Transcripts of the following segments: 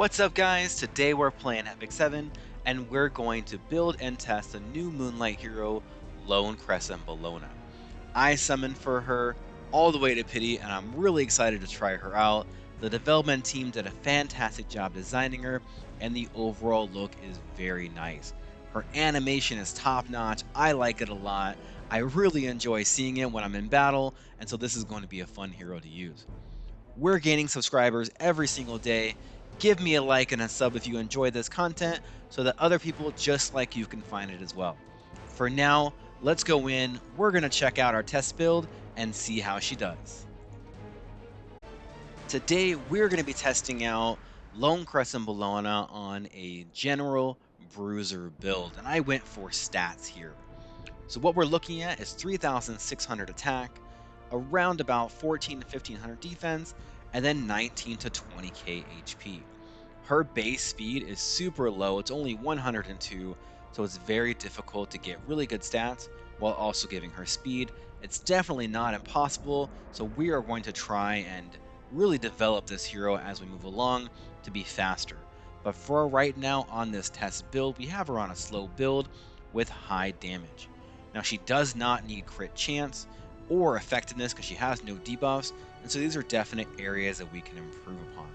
What's up guys? Today we're playing Epic 7 and we're going to build and test a new Moonlight hero, Lone Crescent Bellona. I summoned for her all the way to Pity and I'm really excited to try her out. The development team did a fantastic job designing her and the overall look is very nice. Her animation is top notch, I like it a lot. I really enjoy seeing it when I'm in battle, and so this is going to be a fun hero to use. We're gaining subscribers every single day. Give me a like and a sub if you enjoy this content so that other people just like you can find it as well. For now, let's go in. We're going to check out our test build and see how she does. Today, we're going to be testing out Lone Crescent Bellona on a general bruiser build, and I went for stats here. So what we're looking at is 3,600 attack, around about 14 to 1500 defense, and then 19 to 20k HP. Her base speed is super low, it's only 102, so it's very difficult to get really good stats while also giving her speed. It's definitely not impossible, so we are going to try and really develop this hero as we move along to be faster. But for right now on this test build, we have her on a slow build with high damage. Now she does not need crit chance or effectiveness because she has no debuffs, and so these are definite areas that we can improve upon.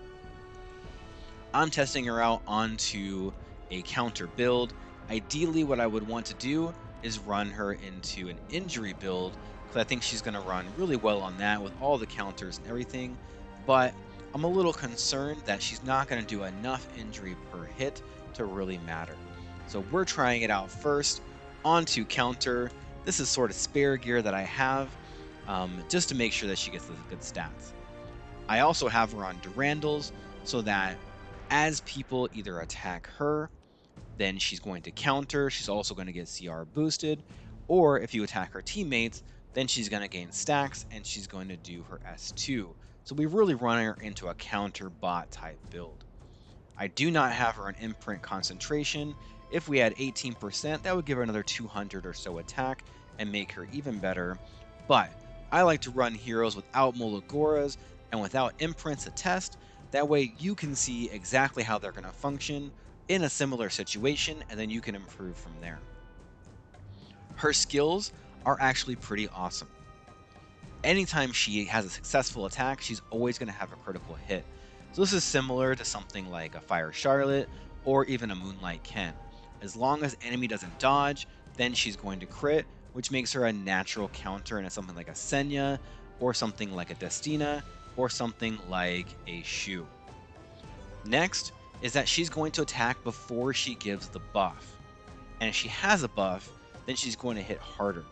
I'm testing her out onto a counter build. Ideally what I would want to do is run her into an injury build because I think she's going to run really well on that with all the counters and everything, but I'm a little concerned that she's not going to do enough injury per hit to really matter. So we're trying it out first onto counter. This is sort of spare gear that I have just to make sure that she gets the good stats. I also have her on Durandals so that as people either attack her, then she's going to counter, she's also going to get CR boosted, or if you attack her teammates, then she's going to gain stacks and she's going to do her S2. So we really run her into a counter bot type build. I do not have her an imprint concentration. If we had 18%, that would give her another 200 or so attack and make her even better. But I like to run heroes without Mologoras and without imprints to test. That way you can see exactly how they're going to function in a similar situation, and then you can improve from there. Her skills are actually pretty awesome. Anytime she has a successful attack, she's always going to have a critical hit. So this is similar to something like a Fire Charlotte or even a Moonlight Ken. As long as enemy doesn't dodge, then she's going to crit, which makes her a natural counter into something like a Senya or something like a Destina or something like a Shu. Next is that she's going to attack before she gives the buff. And if she has a buff, then she's going to hit harder.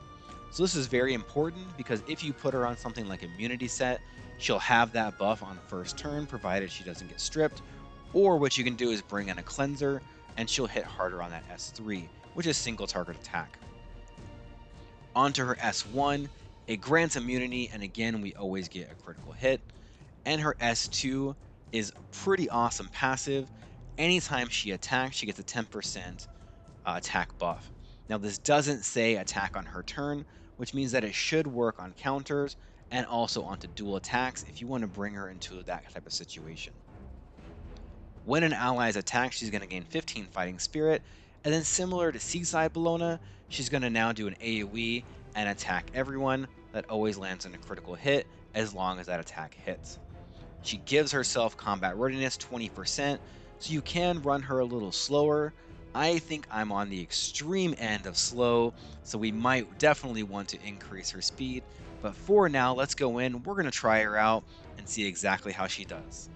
So this is very important because if you put her on something like Immunity Set, she'll have that buff on first turn provided she doesn't get stripped, or what you can do is bring in a cleanser and she'll hit harder on that S3, which is single target attack. Onto her S1, it grants immunity and again we always get a critical hit, and her S2 is pretty awesome passive. Anytime she attacks, she gets a 10% attack buff. Now this doesn't say attack on her turn, which means that it should work on counters and also onto dual attacks if you want to bring her into that type of situation. When an ally is attacked, she's going to gain 15 fighting spirit, and then similar to Seaside Bellona, she's going to now do an AoE and attack everyone. That always lands in a critical hit as long as that attack hits. She gives herself combat readiness 20%, so you can run her a little slower. I think I'm on the extreme end of slow, so we might definitely want to increase her speed. But for now, let's go in. We're going to try her out and see exactly how she does.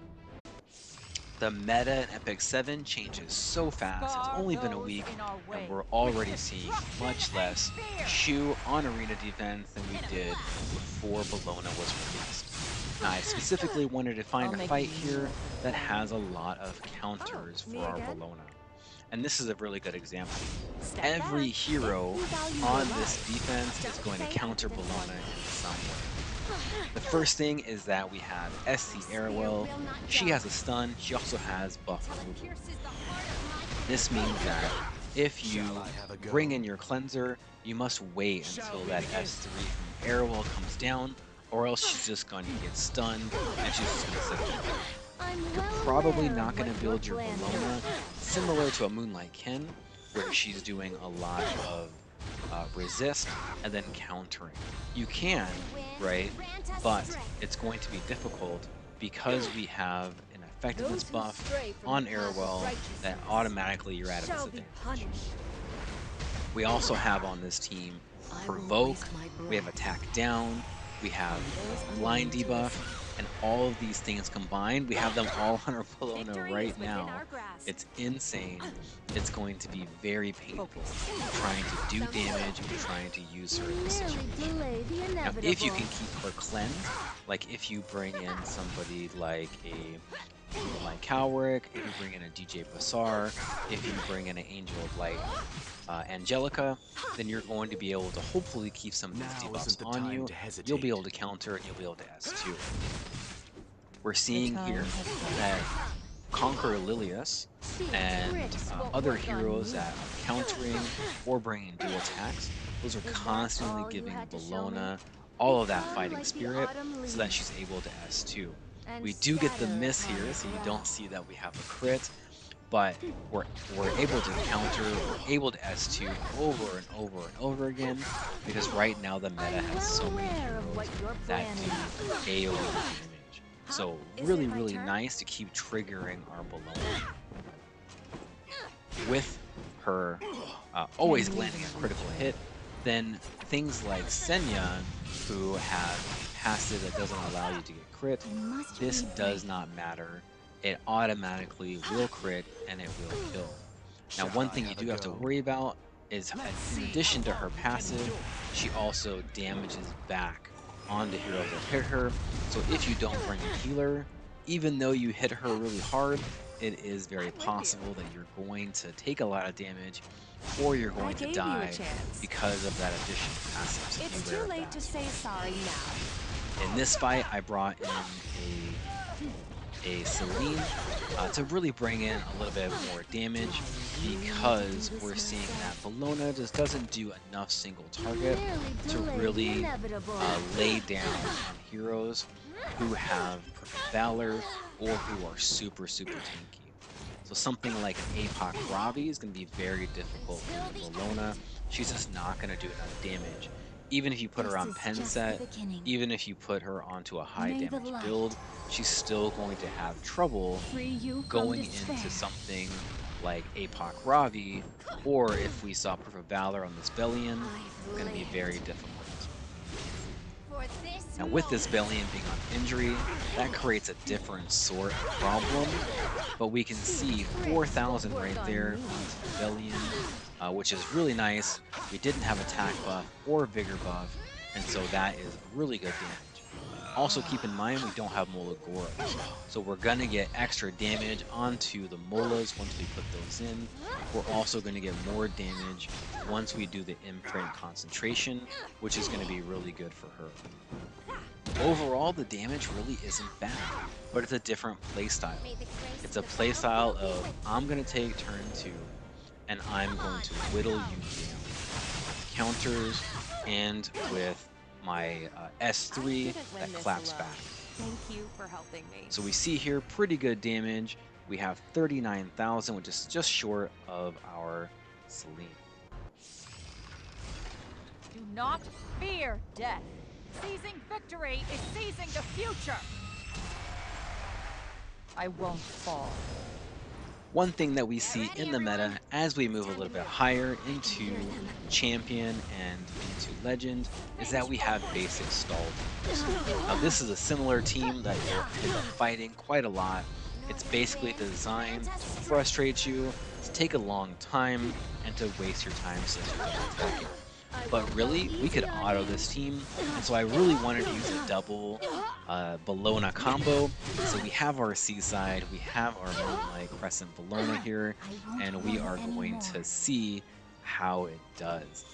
The meta in Epic 7 changes so fast. It's only been a week, and we're already seeing much less Shu on arena defense than we did before Bellona was released. I specifically wanted to find a fight here that has a lot of counters for our Bellona. And this is a really good example. Every hero on this defense is going to counter Bellona in some way. The first thing is that we have SC Arrowell. She has a stun, she also has buff removal. This means that if you bring in your cleanser, you must wait until that S3 from Arrowell comes down, or else she's just going to get stunned and she's just going to sit there. I'm You're well probably aware not of going what to you're build your planning. Bellona similar to a Moonlight Ken, where she's doing a lot of resist and then countering. You can, You win, right? grant us But it's strength. going to be difficult because we have an effectiveness Those who buff stray from the on path of Airwell that righteousness automatically you're at a shall be disadvantage. punished. We also have on this team I won't Provoke, waste my we have breath Attack Down, we have on those Blind unwilling to Debuff, listen. and all of these things combined, we have them all on our Bellona Victory right is within now. our grasp. It's insane. It's going to be very painful Focus. trying to do Sounds good. damage and trying to use her We in this merely situation. delay the Now, if you inevitable. can keep her cleansed, like if you bring in somebody like a Moonlight Cowrick, if you bring in a DJ Basar, if you bring in an Angel of Light Angelica, then you're going to be able to hopefully keep some of these Now debuffs isn't the on time you. to You'll be able hesitate. to counter and you'll be able to S2. We're The seeing time here has that come. Conqueror Lilius These and tricks won't other work on heroes me. that are countering or bringing dual attacks, those are Is that constantly all you giving had to show me? Bellona all of that Become fighting like the spirit autumn so that leaves she's able to S2. and We do get the scatter miss upon here, the so you don't ground. see that we have a crit, but we're able to counter, we're able to S2 over and over and over again because right now the meta I'm has well so many aware of what heroes you're that do planning. AoE damage. Huh? So Is really, it my really turn? nice to keep triggering our Bellona with her always Can landing even a reach critical her. hit. Then things like Senya, who have a passive that doesn't allow you to get crit, I must this be does brave. not matter. It automatically will crit and it will kill. Now, Shall one I thing you have a do have to go? worry about is, Let's in see how addition to far her you can passive, endure. she also damages back onto heroes that hit her. So if you don't bring a healer, even though you hit her really hard, it is very I'm with you. possible that you're going to take a lot of damage or you're I going to gave you a die chance. because of that additional passive. So It's beware too of late to that. say sorry now. In this fight, I brought in a Celine to really bring in a little bit more Do damage I really need to do because this we're seeing that myself? Bellona just doesn't do enough single You target merely to delay the really inevitable. lay down on heroes who have perfect valor or who are super, super tanky. So something like an APOC Ravi is going to be very difficult for Until your the Bellona. end. She's just not going to do enough damage. Even if you put her This on is pen just the set, beginning. even if you put her onto a high May the damage light build, she's still going to have trouble free you from going despair. into something like APOC Ravi, or if we saw Proof of Valor on this Bellion, I've going to be very lived difficult. for this Now, with this moment. Bellion being on injury, that creates a different sort of problem, but we can see These tricks won't 4,000 work right on there me. onto the Bellion, which is really nice. We didn't have attack buff or vigor buff, and so that is really good damage. Also, keep in mind we don't have Molagoras, so we're going to get extra damage onto the Molas once we put those in. We're also going to get more damage once we do the imprint concentration, which is going to be really good for her. Overall, the damage really isn't bad, but it's a different playstyle. May the grace It's of a the playstyle battlefield be of with I'm going to take turn 2 and I'm Come going on, to let's whittle go. you down with counters and with my I S3 didn't win that this claps alone. back. Thank you for helping me. So we see here pretty good damage. We have 39,000, which is just short of our Celine. Do not fear death. Seizing victory is seizing the future. I won't fall. One thing that we Get see ready, in the everyone. meta as we move a Time little to bit move. higher I can hear into them. champion and into legend is that we have basic stall teams. Now No this is a similar team that you'll end up fighting quite a lot. It's other basically wind, grant designed us to strength. frustrate you, to take a long time, and to waste your time since you're double attacking. I But won't go really, we could easy on auto you. this team, and so I really wanted to use a double Bellona combo. So we have our Seaside, we have our Moonlight Crescent Bellona here, I won't and we run are going to anymore. see how it does.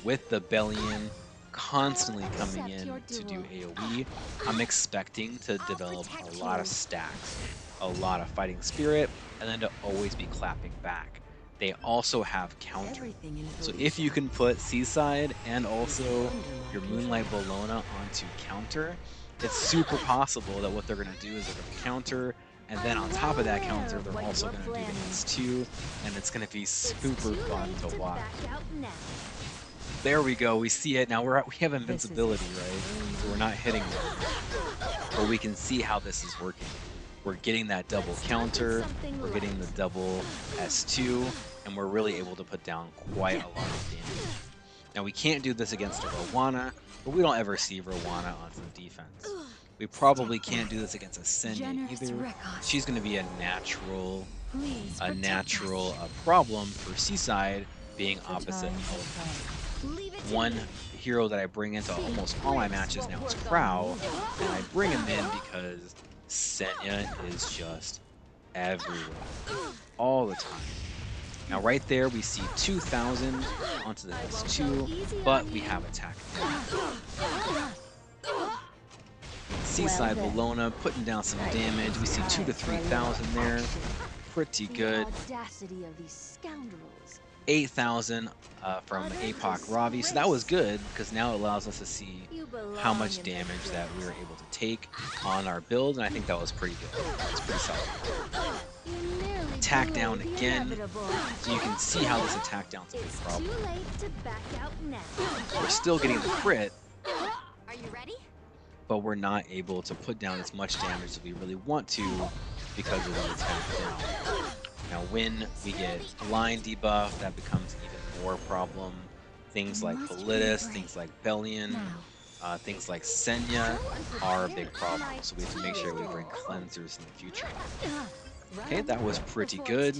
With the Bellion I'll constantly coming accept your in to do duel. AoE, I'm expecting to I'll develop a protect lot you. of stacks, a lot of fighting spirit, and then to always be clapping back. They also have counter. Everything in So if you Felicia can put Seaside and is also under my your control. Moonlight Bellona onto counter, it's super possible that what they're going to do is they're going to counter And then on top of that counter, they're also going to do the S2, and it's going to be super fun to watch. There we go. We see it now. We have invincibility, right? So we're not hitting them, but we can see how this is working. We're getting that double counter. We're getting the double S2, and we're really able to put down quite a lot of damage. Now we can't do this against a Rowana, but we don't ever see Rowana on some defense. We probably can't do this against a Senya either. She's going to be a natural problem for Seaside, being opposite of one hero that I bring into almost all my matches now is Crow, and I bring him in because Senya is just everywhere, all the time. Now right there we see 2,000 onto the S2, but we have attack. Seaside Bellona putting down some damage. We see 2,000 to 3,000 there. Pretty good. 8,000 from APOC Ravi. So that was good because now it allows us to see how much damage that we were able to take on our build, and I think that was pretty good. That was pretty solid. Attack down again. So you can see how this attack down is a big problem. We're still getting the crit. Are you ready? But we're not able to put down as much damage as we really want to because of the attack down. Now when we get blind debuff, that becomes even more problem. Things like Politis, things like Bellion, things like Senya are a big problem, so we have to make sure we bring cleansers in the future. Okay, that was pretty good.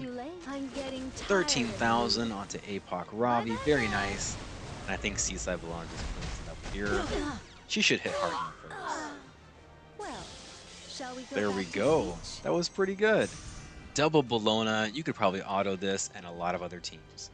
13,000 onto APOC Ravi, very nice. And I think Seaside Bellona just cleans it up here. She should hit hard enough for this. There we go. That was pretty good. Double Bellona. You could probably auto this and a lot of other teams.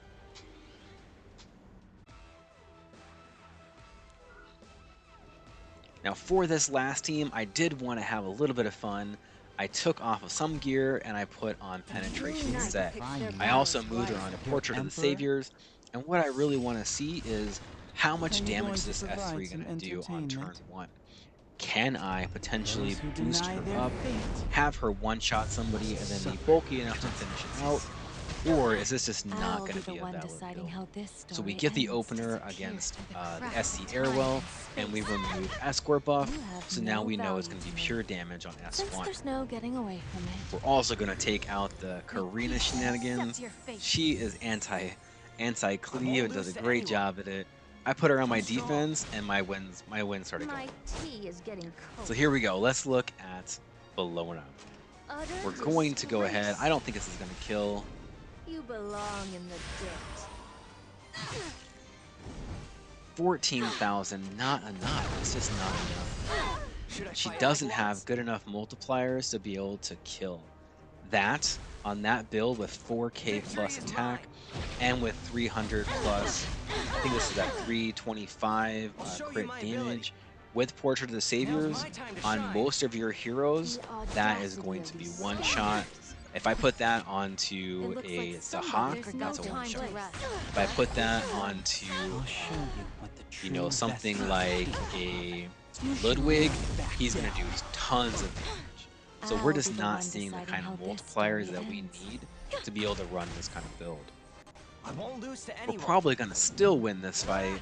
Now for this last team, I did want to have a little bit of fun. I took off of some gear and I put on Penetration Set. I also moved her on a Portrait of the Saviors. And what I really want to see is how much damage this S3 going to do on turn 1. Can I potentially boost her up, have her one-shot somebody, and then be bulky enough to finish it out? Or is this just not going to be a valid build? So we get the opener against the SC Airwell, and we remove Escort buff, so now we know it's going to be pure damage on S1. There's no getting away from it. We're also going to take out the Karina shenanigans. She is anti-cleave and does a great job at it. I put her on my defense, and my wins started going. So here we go. Let's look at Bellona. We're going to go ahead. I don't think this is going to kill. You belong in the dirt. 14,000, not enough. It's just not enough. She doesn't have good enough multipliers to be able to kill. That, on that build with 4k plus attack, and with 300 plus, I think this is at 325 crit damage, with Portrait of the Saviors, on most of your heroes, that is going to be one shot. If I put that onto the Hawk, that's a one shot. If I put that onto, something like a Ludwig, he's going to do tons of damage. So we're just not seeing the kind of multipliers that we need to be able to run this kind of build. We're probably going to still win this fight.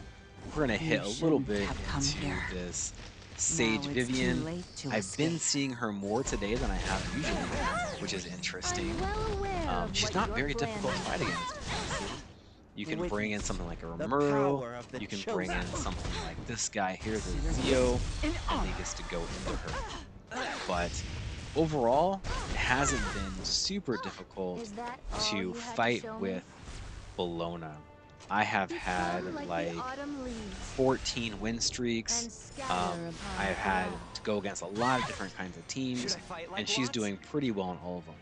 We're going to hit a little bit into this Sage Vivian. I've been seeing her more today than I have usually, which is interesting. She's not very difficult to fight against. You can bring in something like a Romero, you can bring in something like this guy here, the Zio, and he gets to go into her. But overall, it hasn't been super difficult to fight with Bellona. I have had like 14 win streaks. I've had to go against a lot of different kinds of teams, and she's doing pretty well in all of them.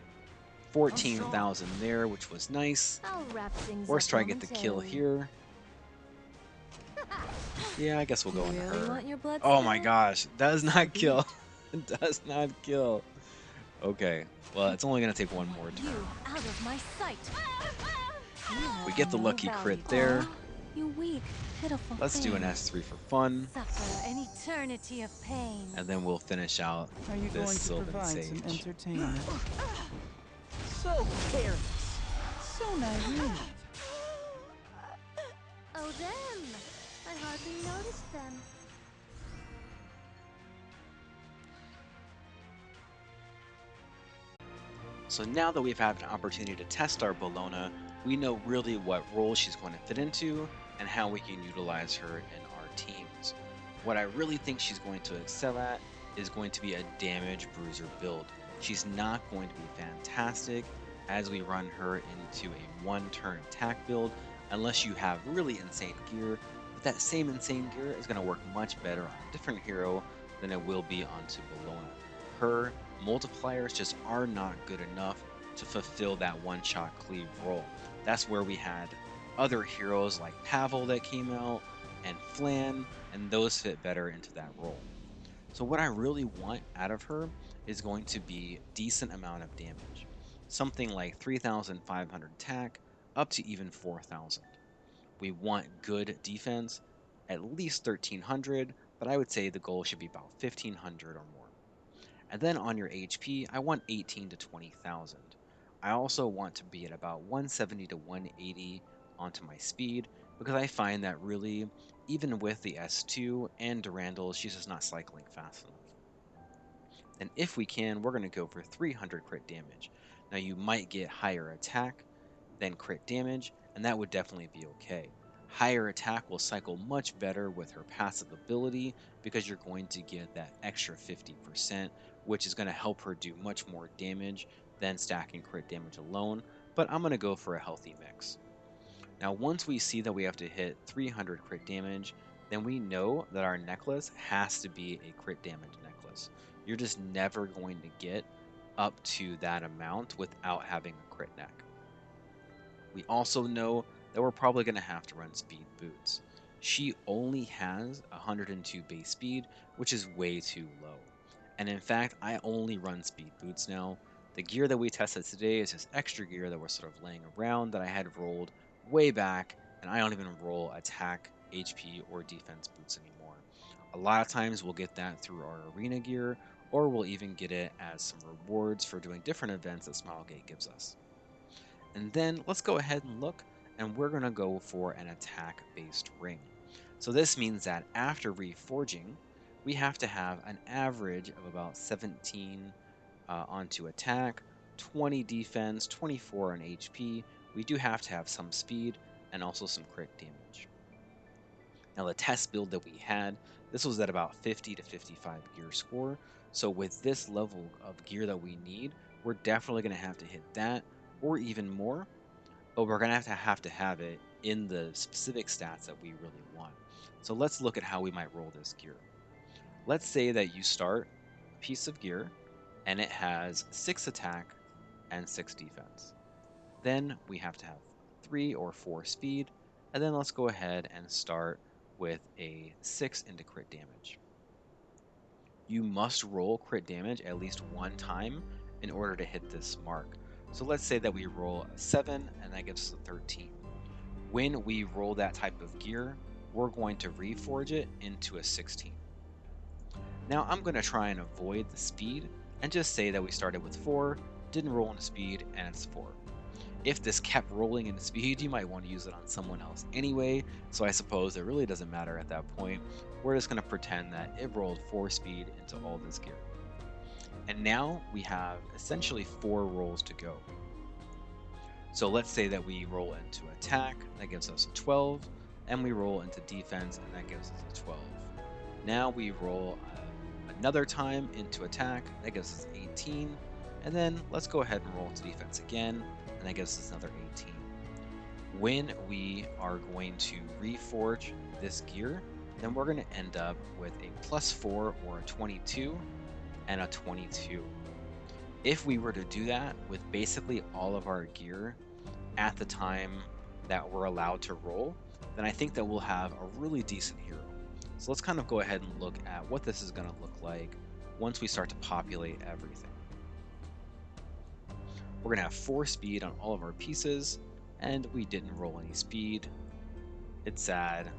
14,000 there, which was nice. Force try to get the kill here. Yeah, I guess we'll go into her. Oh my gosh, does not kill. It does not kill. Okay, well, it's only gonna take one more turn. We get the lucky crit there. You weak, pitiful Let's do an thing. S3 for fun, Suffer an eternity of pain. and then we'll finish out Are you this going to Sylvan provide some Sage. entertainment? So careless. So naive. Oh, them! I hardly noticed them. So now that we've had an opportunity to test our Bellona, we know really what role she's going to fit into and how we can utilize her in our teams. What I really think she's going to excel at is going to be a damage bruiser build. She's not going to be fantastic as we run her into a one-turn attack build unless you have really insane gear, but that same insane gear is going to work much better on a different hero than it will be onto Bellona. Her multipliers just are not good enough to fulfill that one-shot cleave role. That's where we had other heroes like Pavel that came out and Flan, and those fit better into that role. So what I really want out of her is going to be decent amount of damage. Something like 3,500 attack up to even 4,000. We want good defense, at least 1,300, but I would say the goal should be about 1,500 or more. And then on your HP, I want 18 to 20,000. I also want to be at about 170 to 180 onto my speed because I find that really, even with the S2 and Durandal, she's just not cycling fast enough. And if we can, we're going to go for 300 crit damage. Now you might get higher attack than crit damage, and that would definitely be okay. Higher attack will cycle much better with her passive ability because you're going to get that extra 50%, which is going to help her do much more damage than stacking crit damage alone, but I'm going to go for a healthy mix. Now, once we see that we have to hit 300 crit damage, then we know that our necklace has to be a crit damage necklace. You're just never going to get up to that amount without having a crit neck. We also know that we're probably going to have to run speed boots. She only has 102 base speed, which is way too low. And in fact, I only run speed boots now. The gear that we tested today is just extra gear that was sort of laying around that I had rolled way back, and I don't even roll attack, HP, or defense boots anymore. A lot of times we'll get that through our arena gear, or we'll even get it as some rewards for doing different events that Smilegate gives us. And then let's go ahead and look, and we're going to go for an attack-based ring. So this means that after reforging, we have to have an average of about 17 onto attack, 20 defense, 24 on HP. We do have to have some speed and also some crit damage. Now the test build that we had, this was at about 50 to 55 gear score. So with this level of gear that we need, we're definitely going to have to hit that or even more, but we're going to have it in the specific stats that we really want. So let's look at how we might roll this gear. Let's say that you start a piece of gear and it has 6 attack and 6 defense. Then we have to have 3 or 4 speed, and then let's go ahead and start with a 6 into crit damage. You must roll crit damage at least one time in order to hit this mark. So let's say that we roll a 7 and that gives us a 13. When we roll that type of gear, we're going to reforge it into a 16. Now I'm going to try and avoid the speed and just say that we started with 4, didn't roll into speed, and it's 4. If this kept rolling into speed, you might want to use it on someone else anyway, so I suppose it really doesn't matter at that point. We're just going to pretend that it rolled 4 speed into all this gear. And now we have essentially 4 rolls to go. So let's say that we roll into attack, that gives us a 12, and we roll into defense, and that gives us a 12. Now we roll another time into attack, that gives us 18, and then let's go ahead and roll into defense again, and that gives us another 18. When we are going to reforge this gear, then we're going to end up with a +4 or a 22 and a 22. If we were to do that with basically all of our gear at the time that we're allowed to roll, then I think that we'll have a really decent hero. So let's kind of go ahead and look at what this is going to look like once we start to populate everything. We're going to have 4 speed on all of our pieces, and we didn't roll any speed. It's sad.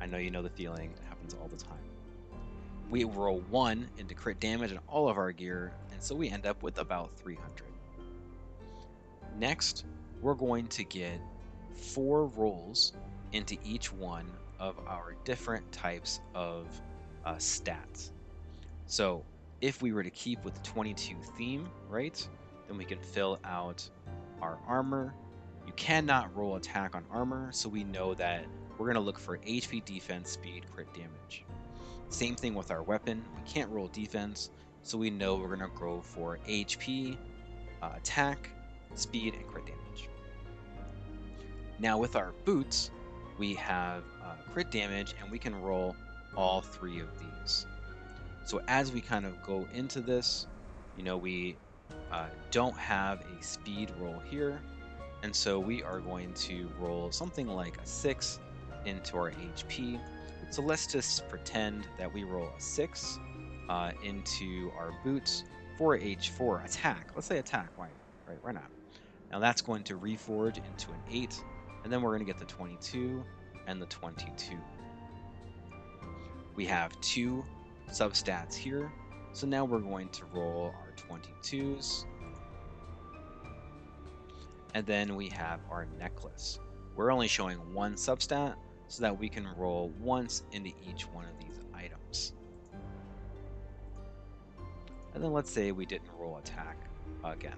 I know you know the feeling. It happens all the time. We roll 1 into crit damage on all of our gear, and so we end up with about 300. Next, we're going to get 4 rolls into each one of our different types of stats. So if we were to keep with the 22 theme, right, then we can fill out our armor. You cannot roll attack on armor, so we know that we're going to look for HP, defense, speed, crit damage. Same thing with our weapon. We can't roll defense, so we know we're going to go for HP, attack, speed, and crit damage. Now with our boots, we have crit damage, and we can roll all 3 of these. So as we kind of go into this, we don't have a speed roll here, and so we are going to roll something like a 6 into our HP. So let's just pretend that we roll a 6 into our boots for for attack. Let's say attack, why? Right, why not? Now that's going to reforge into an 8, and then we're going to get the 22 and the 22. We have 2 substats here, so now we're going to roll our 22s, and then we have our necklace. We're only showing 1 substat so that we can roll once into each one of these items. And then let's say we didn't roll attack again.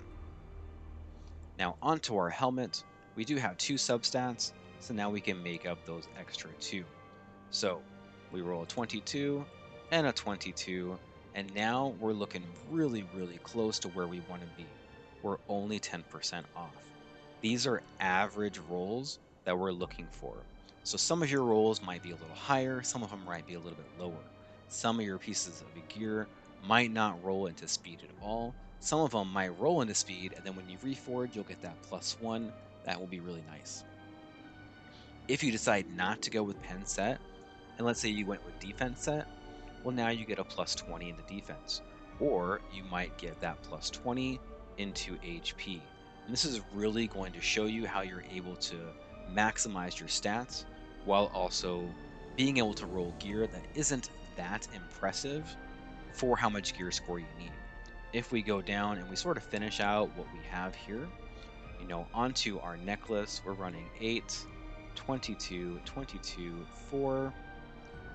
Now onto our helmet, we do have 2 substats, so now we can make up those extra 2. So we roll a 22 and a 22, and now we're looking really, really close to where we want to be. We're only 10% off. These are average rolls that we're looking for. So some of your rolls might be a little higher, some of them might be a little bit lower. Some of your pieces of gear might not roll into speed at all. Some of them might roll into speed, and then when you reforge, you'll get that +1. That will be really nice. If you decide not to go with pen set, and let's say you went with defense set, well, now you get a +20 into defense. Or you might get that +20 into HP. And this is really going to show you how you're able to maximize your stats while also being able to roll gear that isn't that impressive for how much gear score you need. If we go down and we sort of finish out what we have here, onto our necklace, we're running 8, 22, 22, 4,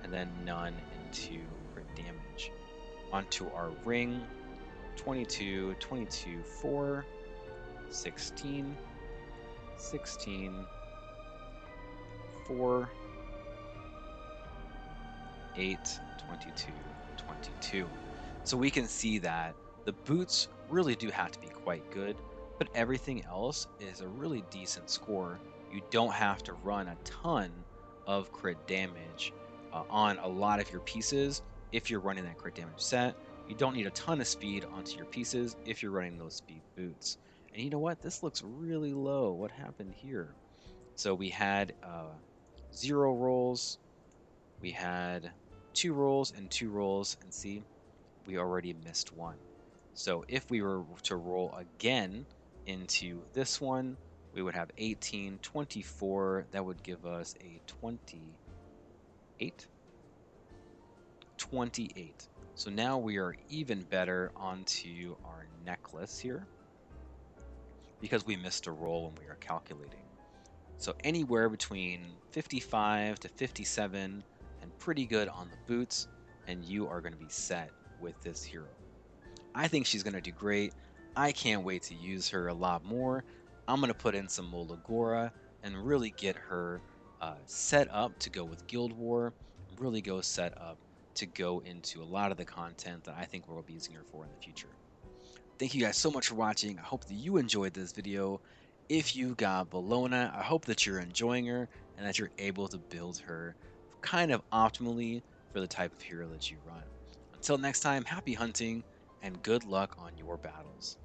and then none into crit damage. Onto our ring, 22, 22, 4, 16, 16, 4, 8, 22, 22. So we can see that the boots really do have to be quite good, but everything else is a really decent score. You don't have to run a ton of crit damage on a lot of your pieces if you're running that crit damage set. You don't need a ton of speed onto your pieces if you're running those speed boots. And you know what? This looks really low. What happened here? So we had 0 rolls, we had 2 rolls and 2 rolls, and see, we already missed 1. So if we were to roll again into this one, we would have 18, 24. That would give us a 28. 28. So now we are even better onto our necklace here because we missed a roll when we were calculating. So anywhere between 55 to 57 and pretty good on the boots, and you are going to be set with this hero. I think she's going to do great. I can't wait to use her a lot more. I'm going to put in some Molagora and really get her set up to go with Guild War, really go set up to go into a lot of the content that I think we'll be using her for in the future. Thank you guys so much for watching. I hope that you enjoyed this video. If you got Bellona, I hope that you're enjoying her and that you're able to build her kind of optimally for the type of hero that you run. Until next time, happy hunting and good luck on your battles.